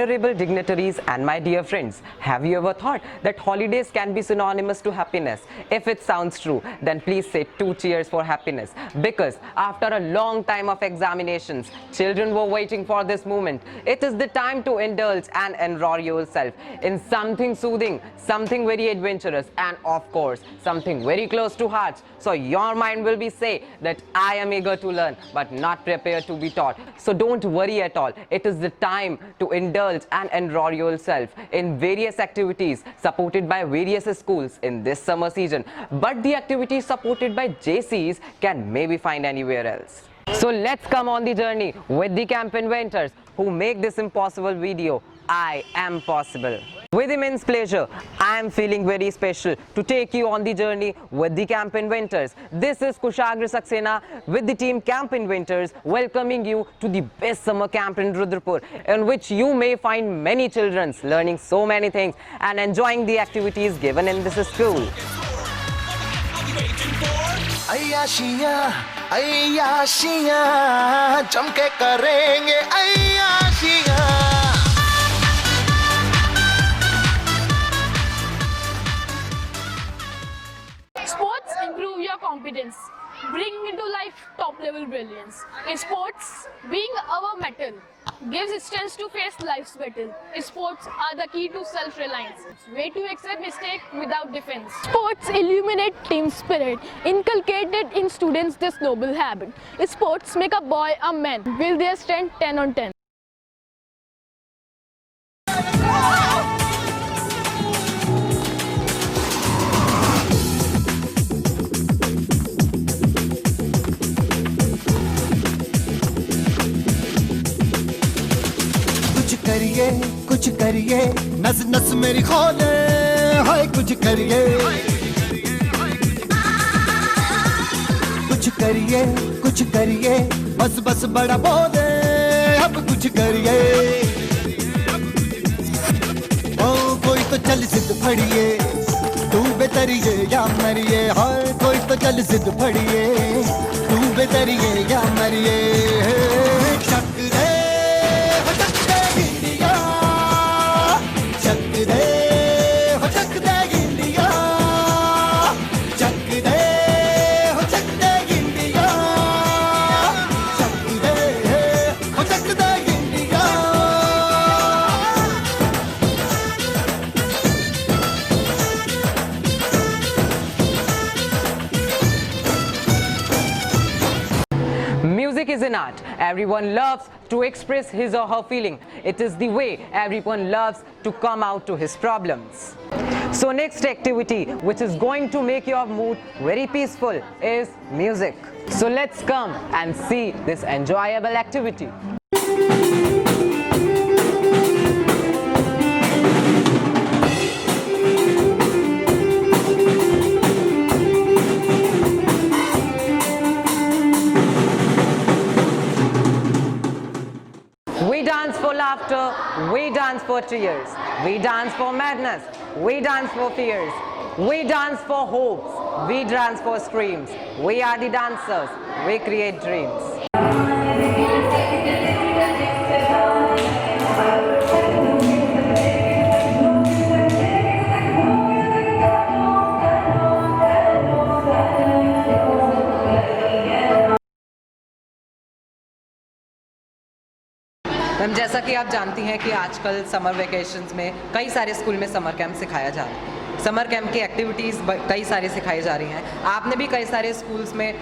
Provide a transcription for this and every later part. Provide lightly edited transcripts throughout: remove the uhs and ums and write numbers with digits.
Honorable dignitaries and my dear friends, have you ever thought that holidays can be synonymous to happiness? If it sounds true, then please say 2 cheers for happiness. Because after a long time of examinations, children were waiting for this moment. It is the time to indulge and enroll yourself in something soothing, something very adventurous, and of course, something very close to heart. So your mind will be say that I am eager to learn, but not prepared to be taught. So don't worry at all. It is the time to indulge and enroll yourself in various activities supported by various schools in this summer season. But the activities supported by JCs can maybe find anywhere else. So let's come on the journey with the camp inventors who make this impossible video I Am Possible. With immense pleasure, I am feeling very special to take you on the journey with the camp inventors. This is Kushagra Saxena with the team Camp Inventors welcoming you to the best summer camp in Rudrapur, in which you may find many children learning so many things and enjoying the activities given in this school. अय्याशियाँ अय्याशियाँ जमके करेंगे अय्याशियाँ Sports improve your competence, bring into life top-level brilliance. In sports, being our metal gives strength to face life's battle. Sports are the key to self-reliance, way to accept mistake without defense. Sports illuminate team spirit, inculcated in students this noble habit. Sports make a boy a man, build their strength 10 on 10. कुछ करिए नस नस मेरी खोले हाय कुछ करिए बस बस बड़ा बोले अब कुछ करिए ओ कोई तो चल जिद फड़िए तू बेतरिए या मरिए हाय कोई तो चल जिद फड़िए तू बेतरिए या मरिए शक दे Music is an art. Everyone loves to express his or her feeling. It is the way everyone loves to come out to his problems. So next activity, which is going to make your mood very peaceful, is music. So let's come and see this enjoyable activity. We dance for laughter, we dance for tears, we dance for madness, we dance for fears, we dance for hopes, we dance for screams. We are the dancers, we create dreams. Ma'am, जैसा कि आप जानती हैं कि आजकल summer vacations में कई सारे स्कूल में समर कैंप सिखाया जा रहा है। समर कैंप की एक्टिविटीज़ कई सारी सिखाई जा रही हैं। आपने भी कई सारे स्कूल्स में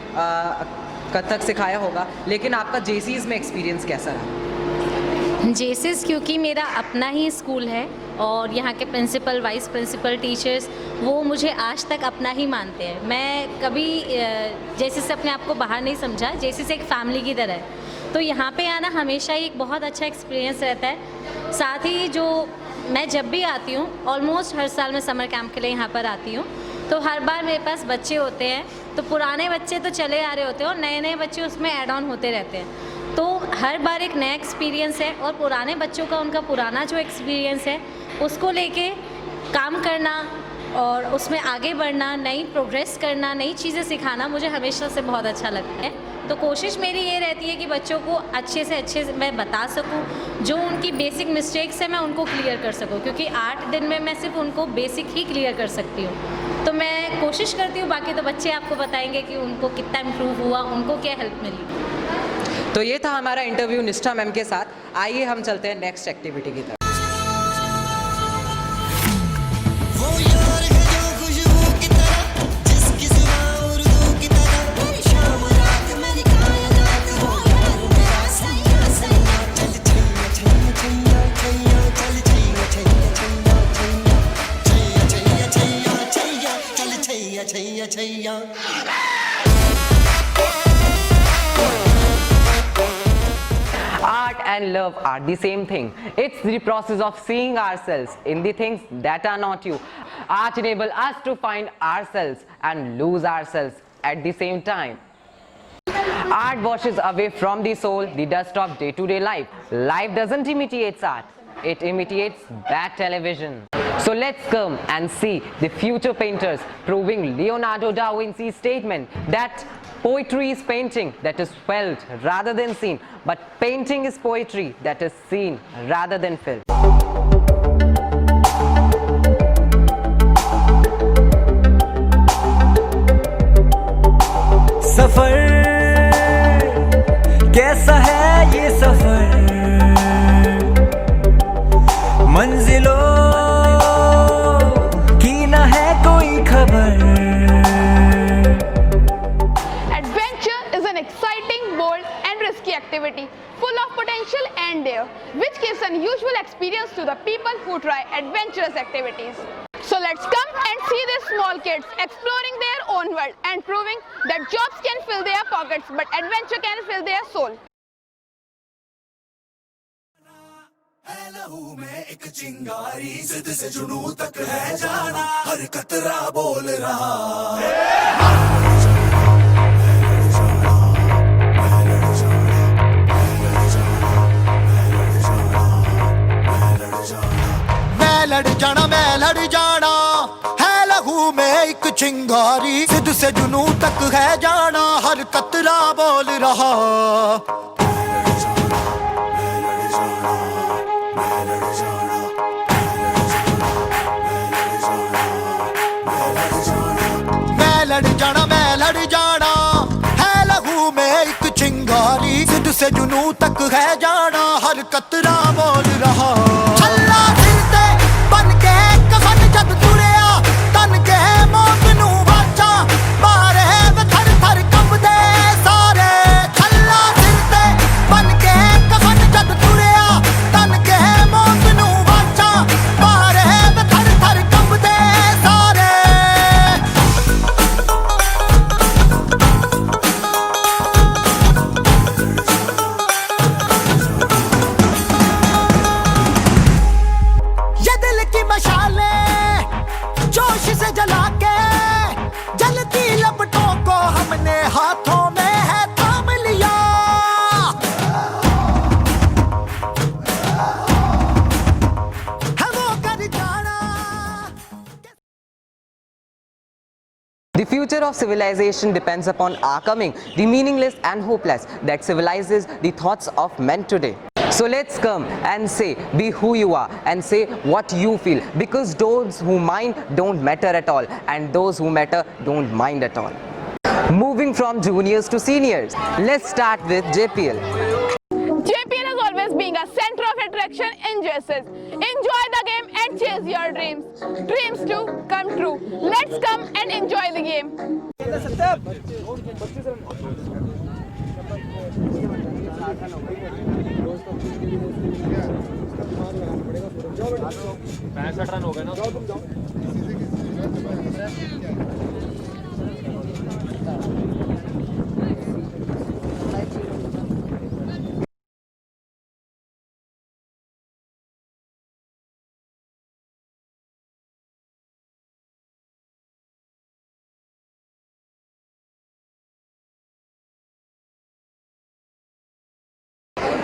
कथक सिखाया होगा, लेकिन आपका जेसीज में एक्सपीरियंस कैसा रहा? जेसीज क्योंकि मेरा अपना ही स्कूल है और यहाँ के प्रिंसिपल, वाइस प्रिंसिपल, टीचर्स वो मुझे आज तक अपना ही मानते हैं। मैं कभी जेसीज से अपने आप को बाहर नहीं समझा, जेसीज एक फैमिली की तरह है। तो यहाँ पे आना हमेशा ही एक बहुत अच्छा एक्सपीरियंस रहता है। साथ ही जो मैं जब भी आती हूँ, ऑलमोस्ट हर साल मैं समर कैंप के लिए यहाँ पर आती हूँ, तो हर बार मेरे पास बच्चे होते हैं, तो पुराने बच्चे तो चले आ रहे होते हैं और नए नए बच्चे उसमें ऐड ऑन होते रहते हैं। तो हर बार एक नया एक्सपीरियंस है और पुराने बच्चों का उनका पुराना जो एक्सपीरियंस है उसको लेके काम करना, और उसमें आगे बढ़ना, नई प्रोग्रेस करना, नई चीज़ें सिखाना मुझे हमेशा से बहुत अच्छा लगता है। तो कोशिश मेरी ये रहती है कि बच्चों को अच्छे से मैं बता सकूं, जो उनकी बेसिक मिस्टेक्स है मैं उनको क्लियर कर सकूं, क्योंकि 8 दिन में मैं सिर्फ उनको बेसिक ही क्लियर कर सकती हूँ। तो मैं कोशिश करती हूँ, बाकी तो बच्चे आपको बताएंगे कि उनको कितना इम्प्रूव हुआ, उनको क्या हेल्प मिली। तो ये था हमारा इंटरव्यू निष्ठा मैम के साथ। आइए हम चलते हैं नेक्स्ट एक्टिविटी की तरफ। वो यार है जो खुशबू की तरह, जिसकी जुबान उर्दू की तरह, शाम रात मेरी कायनात, वो यार मेरा सैया सैया, चल छैया छैया छैया छैया, चल छैया छैया छैया छैया, छैया छैया छैया छैया, चल Chaiyya Chaiyya Chaiyya. Art and love are the same thing. It's the process of seeing ourselves in the things that are not you. Art enables us to find ourselves and lose ourselves at the same time. Art washes away from the soul the dust of day-to-day life. Life doesn't imitate art. It imitates bad television. So let's come and see the future painters proving Leonardo da Vinci's statement that poetry is painting that is felt rather than seen, but painting is poetry that is seen rather than felt. सफर कैसा है ये सफर, मंजिलों की ना है कोई खबर। Adventure is an exciting, bold and risky activity full of potential and dare, which gives unusual experience to the people who try adventurous activities. So let's come and see these small kids exploring their own world and proving that jobs can fill their pockets but adventure can fill their soul. लहू में एक चिंगारी, जिद से जुनून तक है जाना, हर कतरा बोल रहा। मैं लड़ जाना है, लहू में एक चिंगारी, जिद से जुनून तक है जाना, हर कतरा बोल रहा। मैं लड़ जाना है, लहू में एक चिंगारी, जिद से जुनून तक है जाना, हर कतरा बोल रहा। छल्ला फिरते बन के कफन जब तुरिया, तन के मौत नू वाचा, मारे वे थर थर कंबदे सारे। छल्ला फिरते बन के कफन जब तुरिया, तन के मौत नू वाचा, मारे वे थर थर कंबदे सारे। जोश से जला के जलती लपटों को हमने हाथों में है थाम लिया। है वो कर जाना। The future of civilization depends upon our coming, the meaningless and hopeless that civilizes the thoughts of men today. So let's come and say, be who you are and say what you feel, because those who mind don't matter at all and those who matter don't mind at all. Moving from juniors to seniors, let's start with JPL. JPL has always been a center of attraction in JSS. Enjoy the game and chase your dreams. Dreams to come true. Let's come and enjoy the game.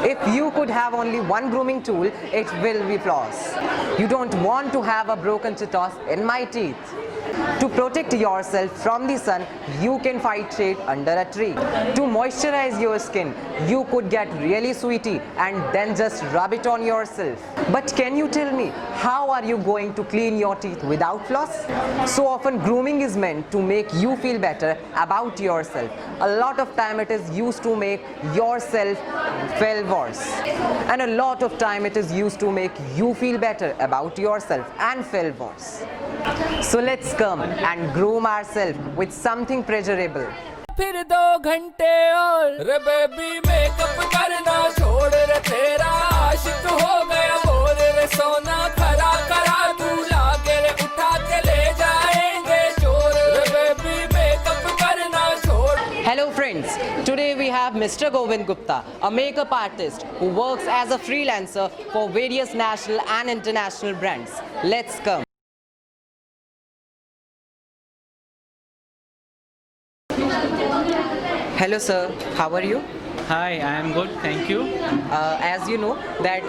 If you could have only one grooming tool, it will be floss. You don't want to have a broken tooth in my teeth. To protect yourself from the sun, you can fight shade under a tree. To moisturize your skin, you could get really sweetie and then just rub it on yourself. But can you tell me, how are you going to clean your teeth without floss? So often grooming is meant to make you feel better about yourself. A lot of time it is used to make yourself feel worse. And a lot of time it is used to make you feel better about yourself and feel worse. So let's come and groom ourselves with something pleasurable. फिर 2 घंटे और रे baby makeup करना छोड़ रे तेरा आशिक हो गया बोल रे सोना खरा करा तू लाके रे उठा के ले जाएंगे चोर रे बेबी मेकअप करना छोड़. Hello friends, today we have Mr. Govind Gupta, a makeup artist who works as a freelancer for various national and international brands. Let's come. Hello sir, how are you? Hi, I am good, thank you. As you know that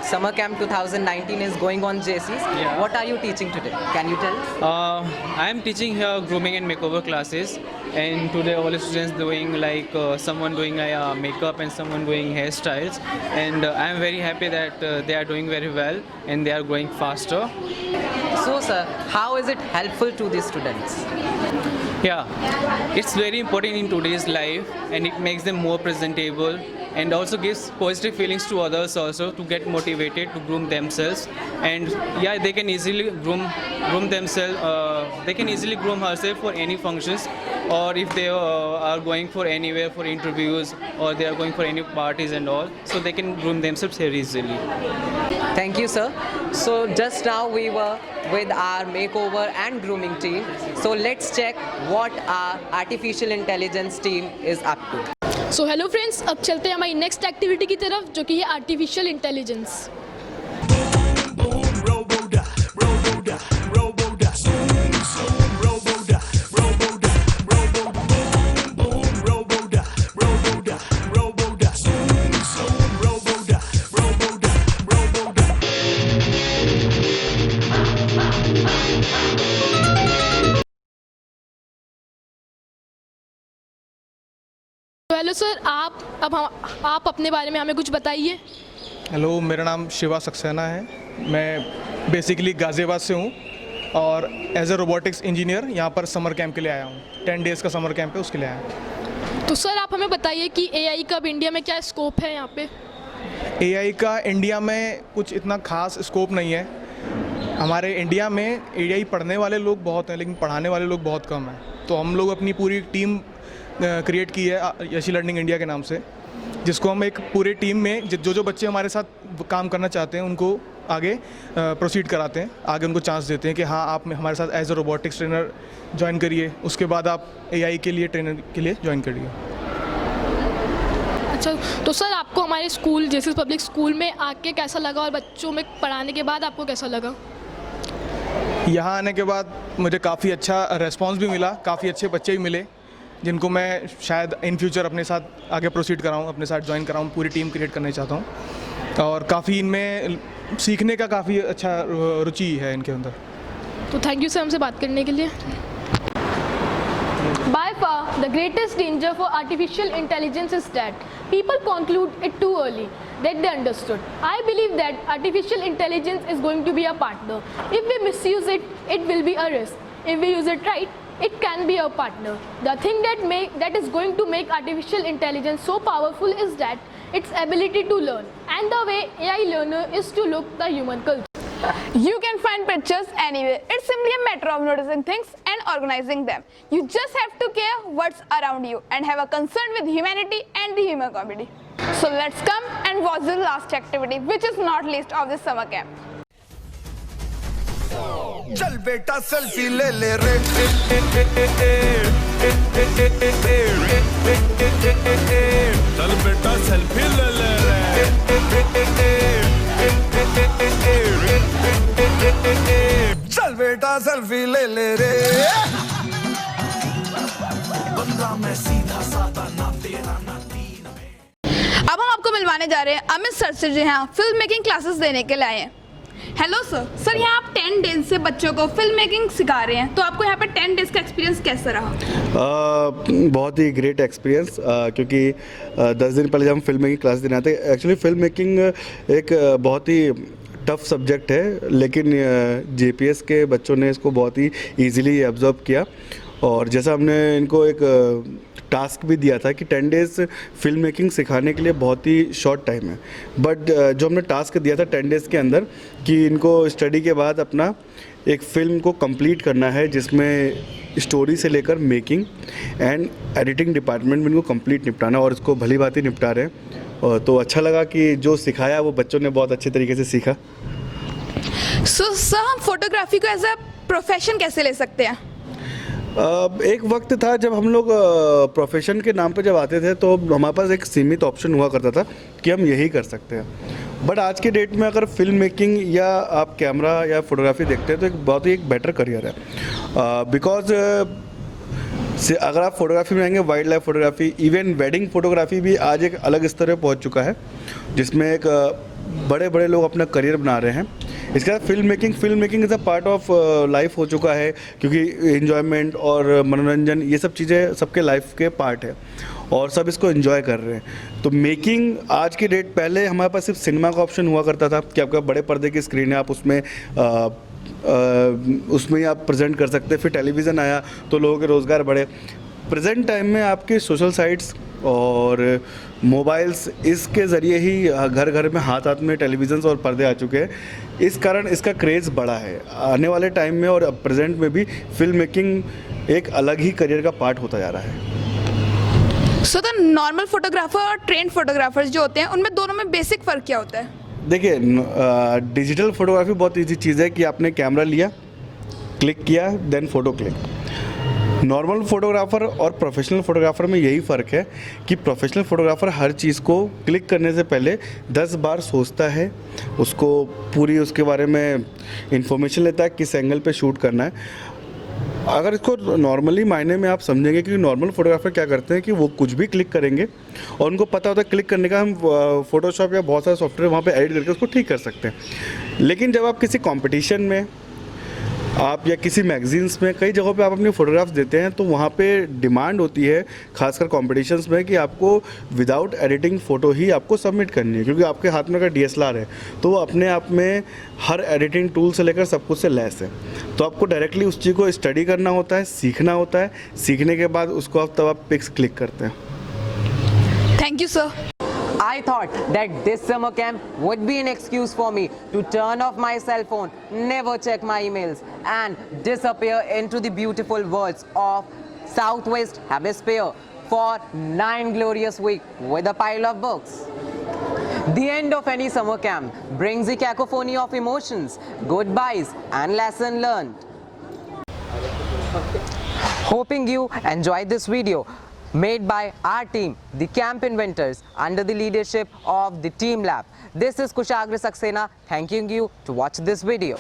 Summer Camp 2019 is going on JCs. Yeah. What are you teaching today? Can you tell? I am teaching here grooming and makeover classes, and today all the students doing like someone doing makeup and someone doing hairstyles, and I am very happy that they are doing very well and they are growing faster. So sir, how is it helpful to the students? Yeah, it's very important in today's life, and it makes them more presentable and also gives positive feelings to others also to get motivated to groom themselves. And yeah, they can easily groom themselves. They can easily groom herself for any functions, or if they are going for anywhere for interviews, or they are going for any parties and all, so they can groom themselves here easily. Thank you sir. So just now we were with our makeover and grooming team. So let's check what our artificial intelligence team is up to. So hello friends, अब चलते हैं हमारी next activity की तरफ जो कि है artificial intelligence. Hello sir, आप अपने बारे में हमें कुछ बताइए. हेलो, मेरा नाम शिवा सक्सेना है. मैं बेसिकली गाज़ियाबाद से हूँ और एज ए रोबोटिक्स इंजीनियर यहाँ पर समर कैंप के लिए आया हूँ. 10 डेज़ का समर कैंप है, उसके लिए आया हूँ. तो सर आप हमें बताइए कि एआई का अब इंडिया में क्या स्कोप है यहाँ पे. एआई का इंडिया में कुछ इतना खास स्कोप नहीं है. हमारे इंडिया में एआई पढ़ने वाले लोग बहुत हैं, लेकिन पढ़ाने वाले लोग बहुत कम हैं. तो हम लोग अपनी पूरी टीम क्रिएट की है यशी लर्निंग इंडिया के नाम से, जिसको हम एक पूरे टीम में जो बच्चे हमारे साथ काम करना चाहते हैं उनको आगे प्रोसीड कराते हैं, आगे उनको चांस देते हैं कि हाँ आप हमारे साथ as a robotics trainer join करिए, उसके बाद आप एआई के लिए ट्रेनर के लिए ज्वाइन करिए. अच्छा, तो सर आपको हमारे स्कूल जैसे पब्लिक स्कूल में आके कैसा लगा और बच्चों में पढ़ाने के बाद आपको कैसा लगा? यहाँ आने के बाद मुझे काफ़ी अच्छा रिस्पॉन्स भी मिला, काफ़ी अच्छे बच्चे भी मिले जिनको मैं शायद इन फ्यूचर अपने साथ आगे प्रोसीड कराऊँ, अपने साथ ज्वाइन कराऊँ, पूरी टीम क्रिएट करना चाहता हूँ. और काफ़ी इनमें सीखने का काफ़ी अच्छा रुचि है इनके अंदर. तो थैंक यू सर हमसे बात करने के लिए. By far, the greatest danger for artificial intelligence is that people conclude it too early, that they understood. I believe that artificial intelligence is going to be a partner. If we misuse it, it will be a risk. If we use it right, it can be a partner. The thing that is going to make artificial intelligence so powerful is that its ability to learn, and the way AI learner is to look the human culture. You can find pictures anywhere. It's simply a matter of noticing things and organizing them. You just have to care what's around you and have a concern with humanity and the human community. So let's come and watch the last activity, which is not least of this summer camp. चल बेटा selfie ले ले रे, चल बेटा selfie ले ले रे, चल बेटा सेल्फी ले ले रे. बंदा मैं सीधा साधा ना तेरा ना तीन. अब हम आपको मिलवाने जा रहे हैं अमित सर से, जो यहाँ फिल्म मेकिंग क्लासेस देने के लिए आए हैं। Hello sir. सर यहाँ आप 10 डेज से बच्चों को फिल्म मेकिंग सिखा रहे हैं, तो आपको यहाँ पे 10 डेज का एक्सपीरियंस कैसा रहा? बहुत ही ग्रेट एक्सपीरियंस, क्योंकि 10 दिन पहले जब हम फिल्म मेकिंग क्लास देने आते हैं, एक्चुअली फिल्म मेकिंग एक बहुत ही टफ सब्जेक्ट है, लेकिन JPS के बच्चों ने इसको बहुत ही ईजिली ऑब्जर्व किया। और जैसा हमने इनको एक टास्क भी दिया था कि 10 डेज़ फिल्म मेकिंग सिखाने के लिए बहुत ही शॉर्ट टाइम है, बट जो हमने टास्क दिया था 10 डेज़ के अंदर कि इनको स्टडी के बाद अपना एक फ़िल्म को कंप्लीट करना है, जिसमें स्टोरी से लेकर मेकिंग एंड एडिटिंग डिपार्टमेंट में इनको कंप्लीट निपटाना, और इसको भली भांति निपटा रहे हैं। और तो अच्छा लगा कि जो सिखाया वो बच्चों ने बहुत अच्छे तरीके से सीखा। सर हम फोटोग्राफी को एज अ प्रोफेशन कैसे ले सकते हैं? एक वक्त था जब हम लोग प्रोफेशन के नाम पे जब आते थे तो हमारे पास एक सीमित ऑप्शन हुआ करता था कि हम यही कर सकते हैं, बट आज के डेट में अगर फिल्म मेकिंग या आप कैमरा या फोटोग्राफी देखते हैं तो एक बहुत ही एक बेटर करियर है, बिकॉज से अगर आप फोटोग्राफी में आएंगे, wild life photography, even wedding photography भी आज एक अलग स्तर पे पहुंच चुका है, जिसमें एक बड़े बड़े लोग अपना करियर बना रहे हैं। इसके बाद film making is a part of life हो चुका है, क्योंकि इन्जॉयमेंट और मनोरंजन ये सब चीज़ें सबके लाइफ के पार्ट है और सब इसको एंजॉय कर रहे हैं। तो मेकिंग आज की डेट, पहले हमारे पास सिर्फ सिनेमा का ऑप्शन हुआ करता था कि आपका बड़े पर्दे की स्क्रीन है, आप उसमें ही आप प्रेजेंट कर सकते हैं। फिर टेलीविज़न आया तो लोगों के रोज़गार बढ़े। प्रेजेंट टाइम में आपके सोशल साइट्स और मोबाइल्स, इसके ज़रिए ही घर घर में हाथ हाथ में टेलीविज़न्स और पर्दे आ चुके हैं, इस कारण इसका क्रेज़ बढ़ा है। आने वाले टाइम में और अब प्रेजेंट में भी फिल्म मेकिंग एक अलग ही करियर का पार्ट होता जा रहा है। सो द नॉर्मल फोटोग्राफर और ट्रेंड फोटोग्राफर्स जो होते हैं, उनमें दोनों में बेसिक फ़र्क क्या होता है? देखिए, डिजिटल फोटोग्राफी बहुत इजी चीज़ है कि आपने कैमरा लिया, क्लिक किया, then photo click. Normal photographer और प्रोफेशनल फोटोग्राफर में यही फ़र्क है कि प्रोफेशनल फोटोग्राफर हर चीज़ को क्लिक करने से पहले 10 बार सोचता है, उसको पूरी उसके बारे में इंफॉर्मेशन लेता है किस एंगल पे शूट करना है। अगर इसको नॉर्मली मायने में आप समझेंगे कि नॉर्मल फोटोग्राफर क्या करते हैं कि वो कुछ भी क्लिक करेंगे और उनको पता होता है क्लिक करने का हम फोटोशॉप या बहुत सारे सॉफ्टवेयर वहाँ पे एडिट करके उसको ठीक कर सकते हैं। लेकिन जब आप किसी कंपटीशन में आप या किसी मैगजीन्स में कई जगहों पे आप अपनी फ़ोटोग्राफ्स देते हैं तो वहाँ पे डिमांड होती है, खासकर कॉम्पिटिशन्स में, कि आपको विदाउट एडिटिंग फ़ोटो ही आपको सबमिट करनी है, क्योंकि आपके हाथ में अगर DSLR है तो वो अपने आप में हर एडिटिंग टूल से लेकर सब कुछ से लैस है। तो आपको डायरेक्टली उस चीज़ को स्टडी करना होता है, सीखना होता है, सीखने के बाद उसको तब आप पिक्स क्लिक करते हैं। Thank you sir. I thought that this summer camp would be an excuse for me to turn off my cell phone, never check my emails, and disappear into the beautiful worlds of Southwest Hemisphere for 9 glorious weeks with a pile of books. The end of any summer camp brings the cacophony of emotions, goodbyes, and lesson learned. Hoping you enjoyed this video made by our team, the Camp Inventors, under the leadership of the Team Lab. This is Kushagra Saxena thanking you to watch this video.